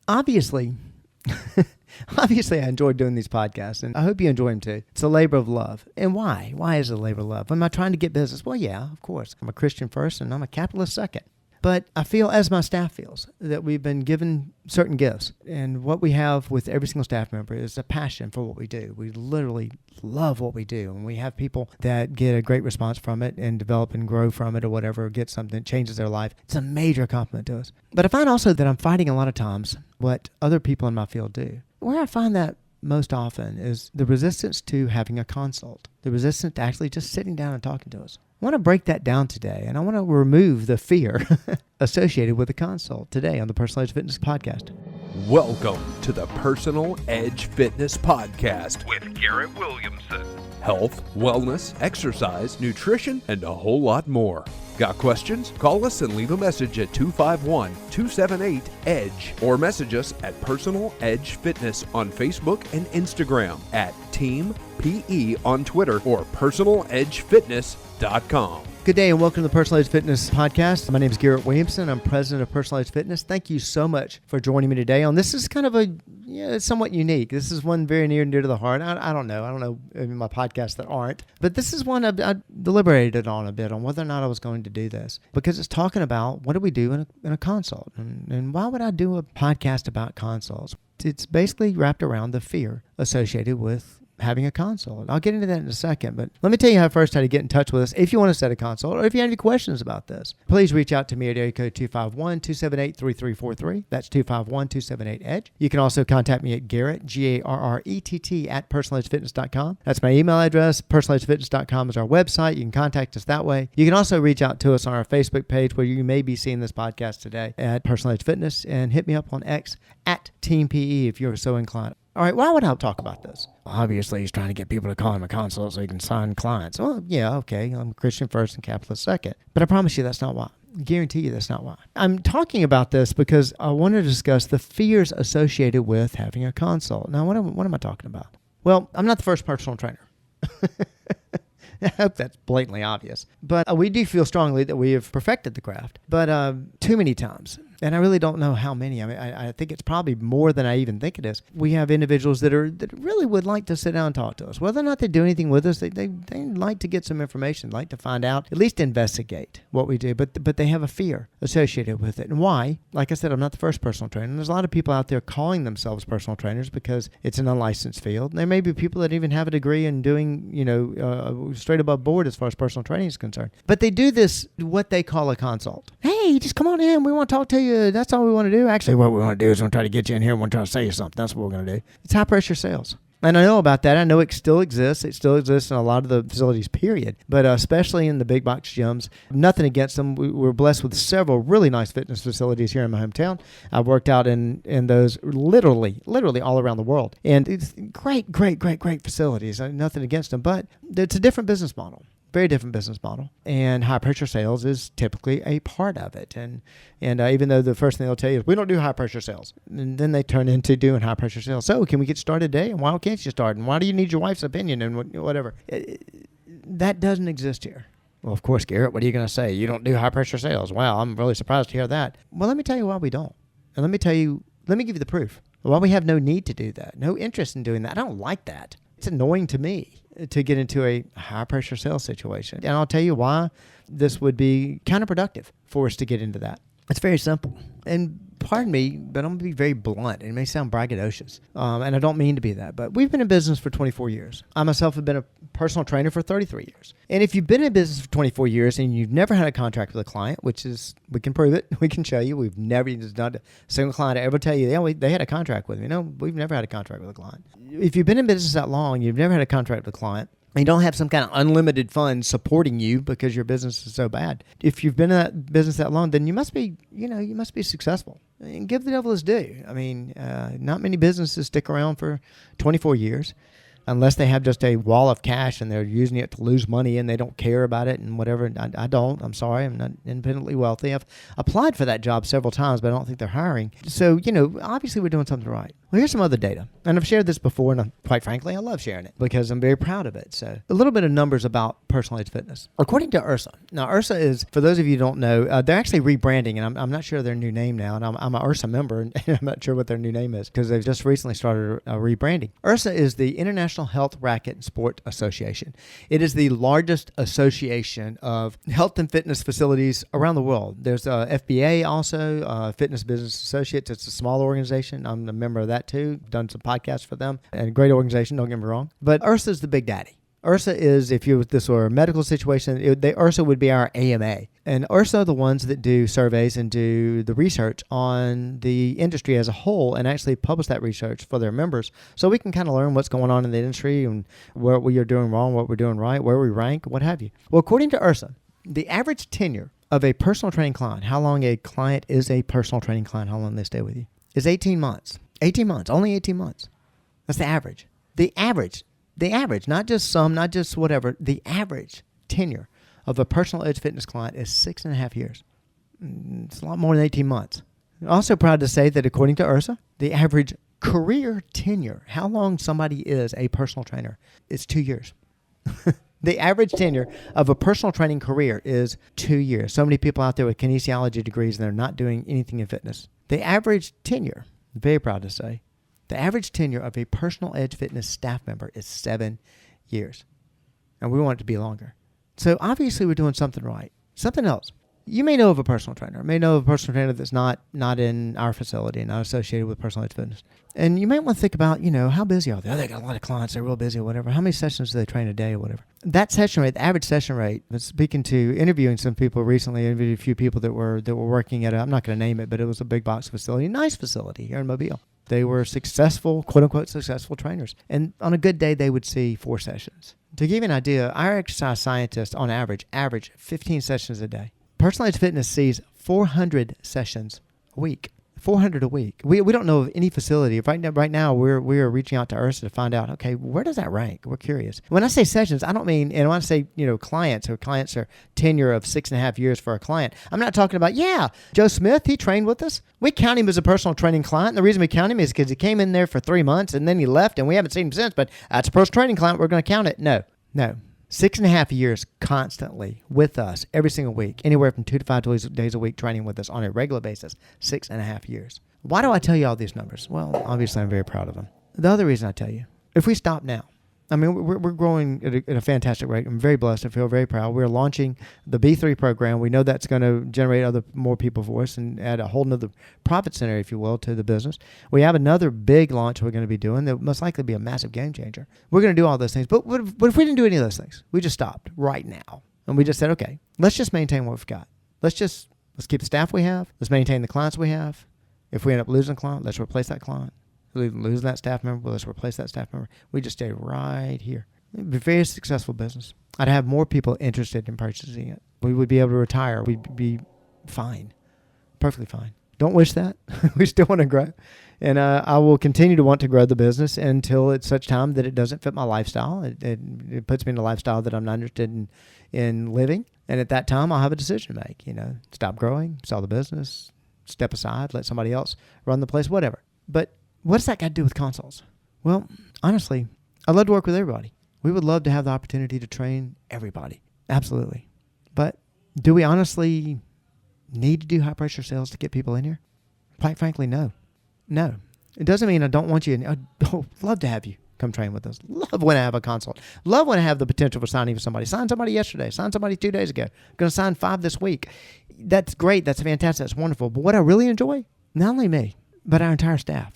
Obviously, I enjoy doing these podcasts, and I hope you enjoy them too. It's a labor of love. And why? Why is it a labor of love? Am I trying to get business? Well, yeah, of course. I'm a Christian first, and I'm a capitalist second. But I feel, as my staff feels, that we've been given certain gifts. And what we have with every single staff member is a passion for what we do. We literally love what we do. And we have people that get a great response from it and develop and grow from it or whatever, get something that changes their life. It's a major compliment to us. But I find also that I'm fighting a lot of times what other people in my field do. Where I find that most often is the resistance to having a consult, the resistance to actually just sitting down and talking to us. I want to break that down today, and I want to remove the fear associated with a consult today on the Personal Edge Fitness Podcast. Welcome to the Personal Edge Fitness Podcast with Garrett Williamson. Health, wellness, exercise, nutrition, and a whole lot more. Got questions? Call us and leave a message at 251-278-EDGE or message us at Personal Edge Fitness on Facebook and Instagram, at Team PE on Twitter, or personaledgefitness.com. Good day and welcome to the Personal Edge Fitness Podcast. My name is Garrett Williamson. I'm president of Personal Edge Fitness. Thank you so much for joining me today on this. Is kind of it's somewhat unique. This is one very near and dear to the heart. I don't know in my podcasts that aren't, but this is one I deliberated on a bit on whether or not I was going to do this, because it's talking about what do we do in a consult, and why would I do a podcast about consults? It's basically wrapped around the fear associated with having a consult. I'll get into that in a second, but let me tell you how to get in touch with us if you want to set a consult, or if you have any questions about this. Please reach out to me at area code 251-278-3343. That's 251-278-EDGE. You can also contact me at Garrett, Garrett, at personaledgefitness.com. That's my email address. Personaledgefitness.com is our website. You can contact us that way. You can also reach out to us on our Facebook page, where you may be seeing this podcast today, at Personal Edge Fitness, and hit me up on X at Team PE if you're so inclined. All right, why would I talk about this? Obviously, he's trying to get people to call him a consult so he can sign clients. Well, yeah, okay, I'm Christian first and capitalist second. But I promise you that's not why. I guarantee you that's not why. I'm talking about this because I want to discuss the fears associated with having a consult. Now, what am I talking about? Well, I'm not the first personal trainer. I hope that's blatantly obvious. But we do feel strongly that we have perfected the craft. But too many times, and I really don't know how many. I mean, I think it's probably more than I even think it is. We have individuals that really would like to sit down and talk to us. Whether or not they do anything with us, they like to get some information, like to find out, at least investigate what we do. But they have a fear associated with it. And why? Like I said, I'm not the first personal trainer. And there's a lot of people out there calling themselves personal trainers because it's an unlicensed field. And there may be people that even have a degree in doing, straight above board as far as personal training is concerned. But they do this, what they call a consult. Hey, just come on in. We want to talk to you. That's all we want to do. Actually, what we want to do is we're going to try to get you in here and we're going to try to sell you something. That's what we're going to do. It's high pressure sales. And I know about that. I know it still exists. It still exists in a lot of the facilities, period. But especially in the big box gyms. Nothing against them. We're blessed with several really nice fitness facilities here in my hometown. I've worked out in those literally all around the world. And it's great facilities. Nothing against them. But it's a different business model. Very different business model, and high pressure sales is typically a part of it. And even though the first thing they'll tell you is we don't do high pressure sales, and then they turn into doing high pressure sales. So can we get started today? And why can't you start? And why do you need your wife's opinion? And whatever. That doesn't exist here. Well, of course, Garrett, what are you going to say? You don't do high pressure sales. Wow, I'm really surprised to hear that. Well, let me tell you why we don't, and let me give you the proof why we have no need to do that, no interest in doing that. I don't like that. It's annoying to me to get into a high-pressure sales situation. And I'll tell you why this would be counterproductive for us to get into that. It's very simple. And pardon me, but I'm going to be very blunt. It may sound braggadocious, and I don't mean to be that. But we've been in business for 24 years. I myself have been a personal trainer for 33 years. And if you've been in business for 24 years and you've never had a contract with a client, which is, we can prove it, we can show you, there's not a single client to ever tell you, they had a contract with me. No, we've never had a contract with a client. If you've been in business that long, you've never had a contract with a client, and you don't have some kind of unlimited funds supporting you because your business is so bad. If you've been in that business that long, then you must be successful. And give the devil his due. I mean, not many businesses stick around for 24 years. unless they have just a wall of cash and they're using it to lose money and they don't care about it and whatever. I don't. I'm sorry. I'm not independently wealthy. I've applied for that job several times, but I don't think they're hiring. So, obviously we're doing something right. Well, here's some other data. And I've shared this before, and quite frankly, I love sharing it because I'm very proud of it. So a little bit of numbers about personal age fitness. According to IHRSA. Now, IHRSA is, for those of you who don't know, they're actually rebranding, and I'm not sure their new name now. And I'm an IHRSA member, and I'm not sure what their new name is because they've just recently started rebranding. IHRSA is the International Health, Racket, and Sport Association. It is the largest association of health and fitness facilities around the world. There's FBA also, Fitness Business Associates. It's a small organization. I'm a member of that too. Done some podcasts for them. And a great organization, don't get me wrong. But IHRSA is the big daddy. IHRSA is, if this were a medical situation, IHRSA would be our AMA. And IHRSA are the ones that do surveys and do the research on the industry as a whole and actually publish that research for their members so we can kind of learn what's going on in the industry and what we are doing wrong, what we're doing right, where we rank, what have you. Well, according to IHRSA, the average tenure of a personal training client, how long a client is a personal training client, how long they stay with you, is 18 months. 18 months, only 18 months. That's the average. The average, not just some, not just whatever, the average tenure of a personal edge fitness client is 6.5 years. It's a lot more than 18 months. I'm also proud to say that according to IHRSA, the average career tenure, how long somebody is a personal trainer, is 2 years. The average tenure of a personal training career is 2 years. So many people out there with kinesiology degrees and they're not doing anything in fitness. The average tenure, very proud to say, the average tenure of a personal edge fitness staff member is 7 years. And we want it to be longer. So obviously we're doing something right. Something else. You may know of a personal trainer. You may know of a personal trainer that's not in our facility, not associated with personal edge fitness. And you might want to think about, how busy are they? Oh, they got a lot of clients. They're real busy or whatever. How many sessions do they train a day or whatever? That session rate, the average session rate, I was speaking to, interviewing some people recently, interviewed a few people that were working at I'm not going to name it, but it was a big box facility, nice facility here in Mobile. They were successful, quote-unquote successful trainers. And on a good day, they would see 4 sessions. To give you an idea, our exercise scientists, on average 15 sessions a day. Personal Edge Fitness sees 400 sessions a week. 400 a week. We don't know of any facility. Right now we're reaching out to IHRSA to find out, okay, where does that rank? We're curious. When I say sessions, I don't mean, and when I say, clients are tenure of 6.5 years for a client, I'm not talking about, Joe Smith, he trained with us. We count him as a personal training client. And the reason we count him is because he came in there for 3 months and then he left and we haven't seen him since, but that's a personal training client. We're going to count it. No. 6.5 years constantly with us every single week, anywhere from 2 to 5 days a week training with us on a regular basis, 6.5 years. Why do I tell you all these numbers? Well, obviously I'm very proud of them. The other reason I tell you, if we stop now, we're growing at a fantastic rate. I'm very blessed. I feel very proud. We're launching the B3 program. We know that's going to generate more people for us and add a whole nother profit center, if you will, to the business. We have another big launch we're going to be doing that will most likely be a massive game changer. We're going to do all those things. But what if we didn't do any of those things? We just stopped right now. And we just said, okay, let's just maintain what we've got. Let's keep the staff we have. Let's maintain the clients we have. If we end up losing a client, let's replace that client. Losing that staff member, well, let's replace that staff member. We just stay right here. It'd be a very successful business. I'd have more people interested in purchasing it. We would be able to retire. We'd be fine. Perfectly fine. Don't wish that. We still want to grow. And I will continue to want to grow the business until it's such time that it doesn't fit my lifestyle. It puts me in a lifestyle that I'm not interested in living. And at that time, I'll have a decision to make. Stop growing, sell the business, step aside, let somebody else run the place, whatever. But what does that got to do with consults? Well, honestly, I'd love to work with everybody. We would love to have the opportunity to train everybody. Absolutely. But do we honestly need to do high-pressure sales to get people in here? Quite frankly, no. No. It doesn't mean I don't want you. I'd love to have you come train with us. Love when I have a consult. Love when I have the potential for signing for somebody. Signed somebody yesterday. Signed somebody 2 days ago. Going to sign 5 this week. That's great. That's fantastic. That's wonderful. But what I really enjoy, not only me, but our entire staff,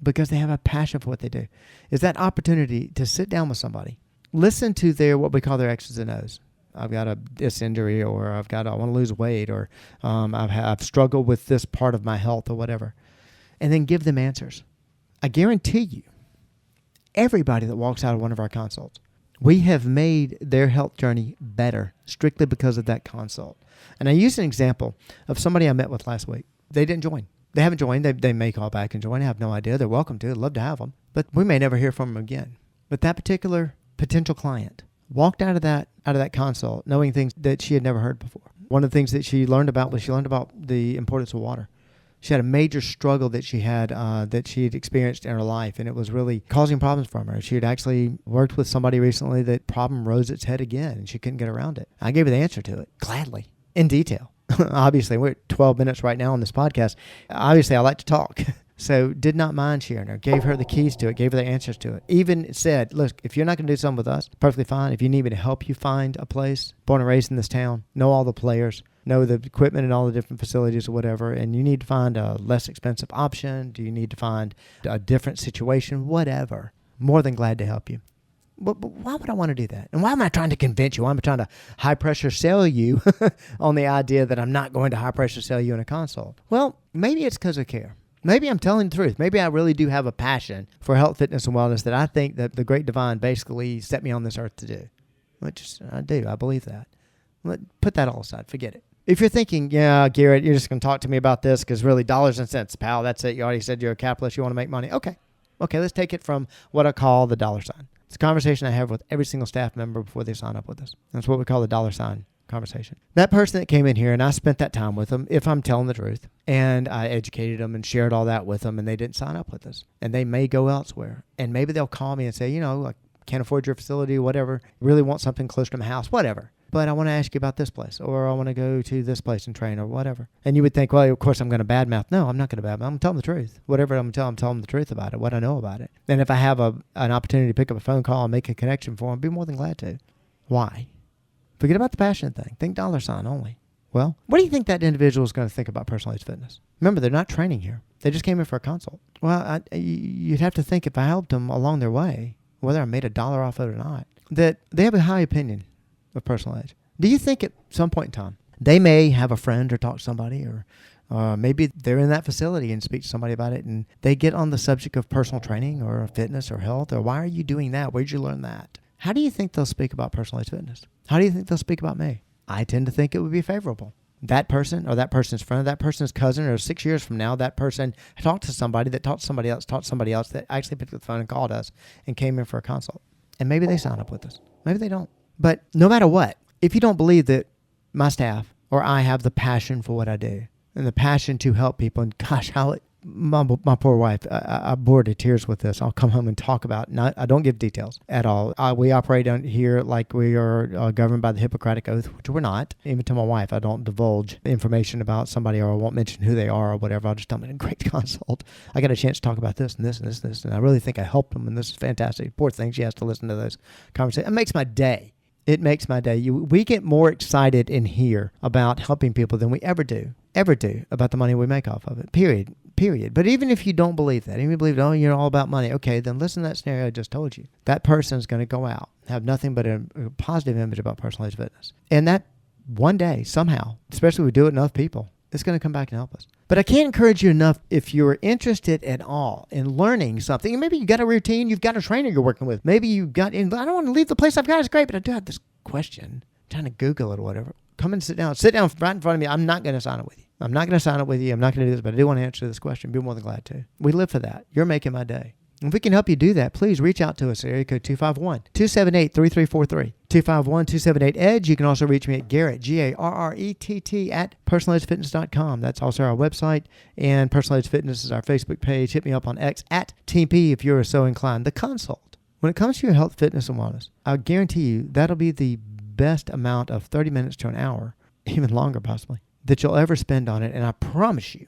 because they have a passion for what they do, is that opportunity to sit down with somebody, listen to what we call their X's and O's. I've got this injury, or I want to lose weight, or I've struggled with this part of my health, or whatever, and then give them answers. I guarantee you, everybody that walks out of one of our consults, we have made their health journey better strictly because of that consult. And I used an example of somebody I met with last week. They didn't join. They haven't joined. They may call back and join. I have no idea. They're welcome to. I'd love to have them. But we may never hear from them again. But that particular potential client walked out of that consult knowing things that she had never heard before. One of the things that she learned about the importance of water. She had a major struggle that she had experienced in her life, and it was really causing problems for her. She had actually worked with somebody recently that problem rose its head again, and she couldn't get around it. I gave her the answer to it, gladly, in detail. Obviously, we're at 12 minutes right now on this podcast. Obviously, I like to talk. So did not mind sharing her, gave her the keys to it, gave her the answers to it. Even said, look, if you're not going to do something with us, perfectly fine. If you need me to help you find a place, born and raised in this town, know all the players, know the equipment and all the different facilities or whatever, and you need to find a less expensive option, do you need to find a different situation, whatever, more than glad to help you. But why would I want to do that? And why am I trying to convince you? Why am I trying to high-pressure sell you on the idea that I'm not going to high-pressure sell you in a consult? Well, maybe it's because of care. Maybe I'm telling the truth. Maybe I really do have a passion for health, fitness, and wellness that I think that the great divine basically set me on this earth to do. Which I do. I believe that. Put that all aside. Forget it. If you're thinking, yeah, Garrett, you're just going to talk to me about this because really dollars and cents, pal, that's it. You already said you're a capitalist. You want to make money. Okay, let's take it from what I call the dollar sign. It's a conversation I have with every single staff member before they sign up with us. That's what we call the dollar sign conversation. That person that came in here and I spent that time with them, if I'm telling the truth, and I educated them and shared all that with them and they didn't sign up with us and they may go elsewhere and maybe they'll call me and say, I can't afford your facility, whatever, really want something close to my house, whatever. But I want to ask you about this place or I want to go to this place and train or whatever. And you would think, well, of course I'm going to badmouth. No, I'm not going to badmouth. I'm going to tell them the truth. Whatever I'm telling them the truth about it, what I know about it. And if I have an opportunity to pick up a phone call and make a connection for them, I'd be more than glad to. Why? Forget about the passion thing. Think dollar sign only. Well, what do you think that individual is going to think about personalized fitness? Remember, they're not training here. They just came in for a consult. Well, you'd have to think if I helped them along their way, whether I made $1 off it or not, that they have a high opinion of Personal Edge. Do you think at some point in time, they may have a friend or talk to somebody or maybe they're in that facility and speak to somebody about it and they get on the subject of personal training or fitness or health or why are you doing that? Where'd you learn that? How do you think they'll speak about personalized fitness? How do you think they'll speak about me? I tend to think it would be favorable. That person or that person's friend or that person's cousin or 6 years from now, that person talked to somebody that taught somebody else that actually picked up the phone and called us and came in for a consult. And maybe they sign up with us. Maybe they don't. But no matter what, if you don't believe that my staff or I have the passion for what I do and the passion to help people, and gosh, my poor wife, I bore to tears with this. I'll come home and talk about it. I don't give details at all. We operate on here like we are governed by the Hippocratic Oath, which we're not. Even to my wife, I don't divulge information about somebody or I won't mention who they are or whatever. I'll just tell them in a great consult. I got a chance to talk about this and this and this and this, and I really think I helped them, and this is fantastic. Poor thing, she has to listen to those conversations. It makes my day. It makes my day. We get more excited in here about helping people than we ever do about the money we make off of it, period. But even if you don't believe that, even if you believe, you're all about money, okay, then listen to that scenario I just told you. That person's going to go out, have nothing but a positive image about personalized fitness. And that one day, somehow, especially if we do it enough people, it's going to come back and help us. But I can't encourage you enough if you're interested at all in learning something. And maybe you got a routine, you've got a trainer you're working with. Maybe I don't want to leave the place I've got. It's great, but I do have this question. I'm trying to Google it or whatever. Come and sit down right in front of me. I'm not going to sign up with you. I'm not going to sign up with you. I'm not going to do this, but I do want to answer this question. Be more than glad to. We live for that. You're making my day. If we can help you do that, please reach out to us at area code 251-278-3343. 251-278-EDGE. You can also reach me at Garrett, Garrett, at personaledgefitness.com. That's also our website, and Personal Edge Fitness is our Facebook page. Hit me up on X at Team P if you're so inclined. The consult. When it comes to your health, fitness, and wellness, I guarantee you that'll be the best amount of 30 minutes to an hour, even longer possibly, that you'll ever spend on it. And I promise you,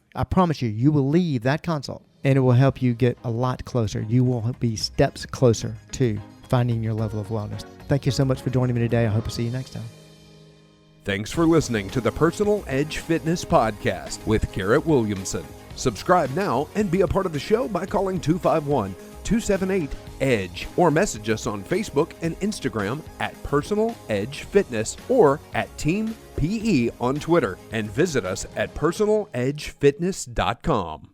you will leave that consult and it will help you get a lot closer. You will be steps closer to finding your level of wellness. Thank you so much for joining me today. I hope to see you next time. Thanks for listening to the Personal Edge Fitness Podcast with Garrett Williamson. Subscribe now and be a part of the show by calling 251-278-EDGE or message us on Facebook and Instagram at Personal Edge Fitness or at Team PE on Twitter, and visit us at personaledgefitness.com.